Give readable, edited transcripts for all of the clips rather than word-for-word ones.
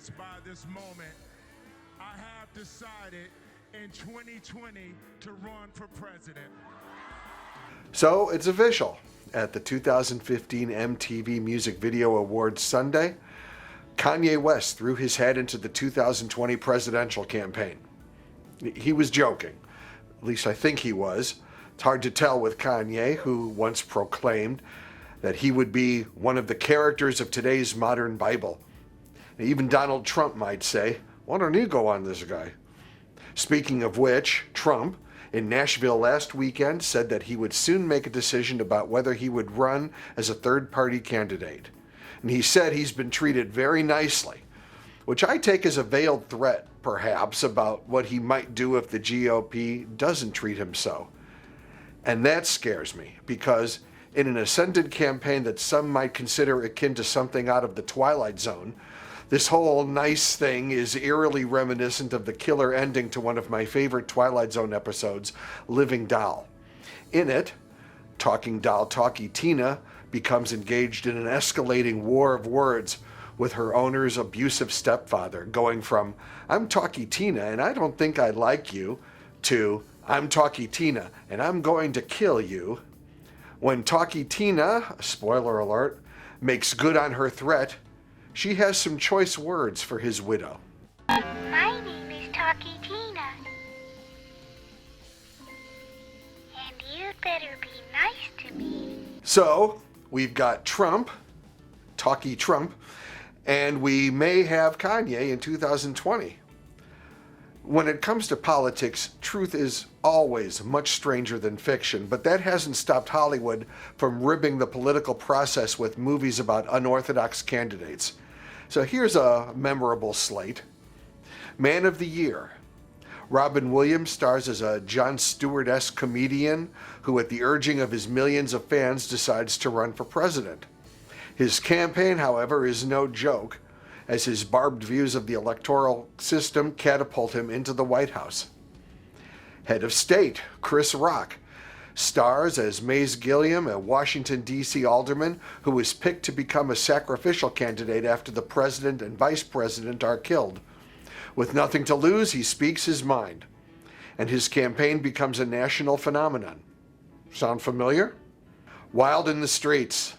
impressed by this moment, I have decided in 2020 to run for president. So it's official. At the 2015 MTV Music Video Awards Sunday, Kanye West threw his head into the 2020 presidential campaign. He was joking. At least I think he was. It's hard to tell with Kanye, who once proclaimed that he would be one of the characters of today's modern Bible. Even Donald Trump might say, "Why don't you go on this guy?" Speaking of which, Trump, in Nashville last weekend, said that he would soon make a decision about whether he would run as a third-party candidate. And he said he's been treated very nicely, which I take as a veiled threat, perhaps, about what he might do if the GOP doesn't treat him so. And that scares me, because in an ascendant campaign that some might consider akin to something out of the Twilight Zone, this whole nice thing is eerily reminiscent of the killer ending to one of my favorite Twilight Zone episodes, Living Doll. In it, Talking Doll Talkie Tina becomes engaged in an escalating war of words with her owner's abusive stepfather, going from, "I'm Talkie Tina and I don't think I like you," to, "I'm Talkie Tina and I'm going to kill you." When Talkie Tina, spoiler alert, makes good on her threat, she has some choice words for his widow. "My name is Talkie Tina. And you'd better be nice to me." So, we've got Trump, Talkie Trump, and we may have Kanye in 2020. When it comes to politics, truth is always much stranger than fiction, but that hasn't stopped Hollywood from ribbing the political process with movies about unorthodox candidates. So here's a memorable slate. Man of the Year. Robin Williams stars as a Jon Stewart-esque comedian who, at the urging of his millions of fans, decides to run for president. His campaign, however, is no joke, as his barbed views of the electoral system catapult him into the White House. Head of State, Chris Rock, stars as Mace Gilliam, a Washington, D.C. alderman who was picked to become a sacrificial candidate after the president and vice president are killed. With nothing to lose, he speaks his mind, and his campaign becomes a national phenomenon. Sound familiar? Wild in the Streets.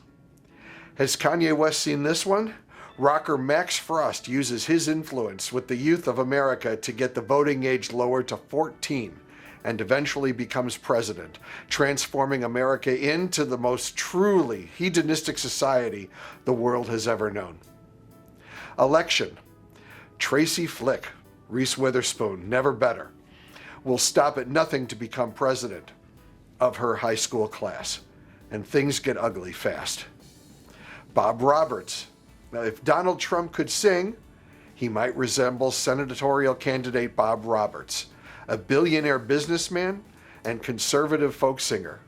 Has Kanye West seen this one? Rocker Max Frost uses his influence with the youth of America to get the voting age lowered to 14 and eventually becomes president, transforming America into the most truly hedonistic society the world has ever known. Election. Tracy Flick, Reese Witherspoon, never better, will stop at nothing to become president of her high school class, and things get ugly fast. Bob Roberts. Now, if Donald Trump could sing, he might resemble senatorial candidate Bob Roberts, a billionaire businessman and conservative folk singer.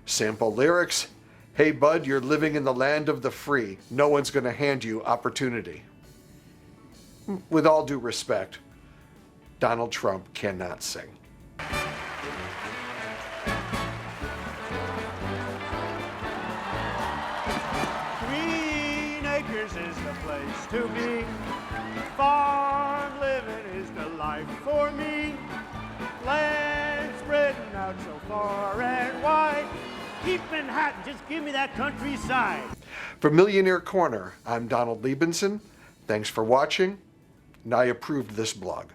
Sample lyrics, "Hey bud, you're living in the land of the free. No one's going to hand you opportunity." With all due respect, Donald Trump cannot sing. Is the place to be. Farm living is the life for me. Land spreading out so far and wide. Keeping hot, just give me that countryside. For Millionaire Corner, I'm Donald Liebenson. Thanks for watching, and I approved this blog.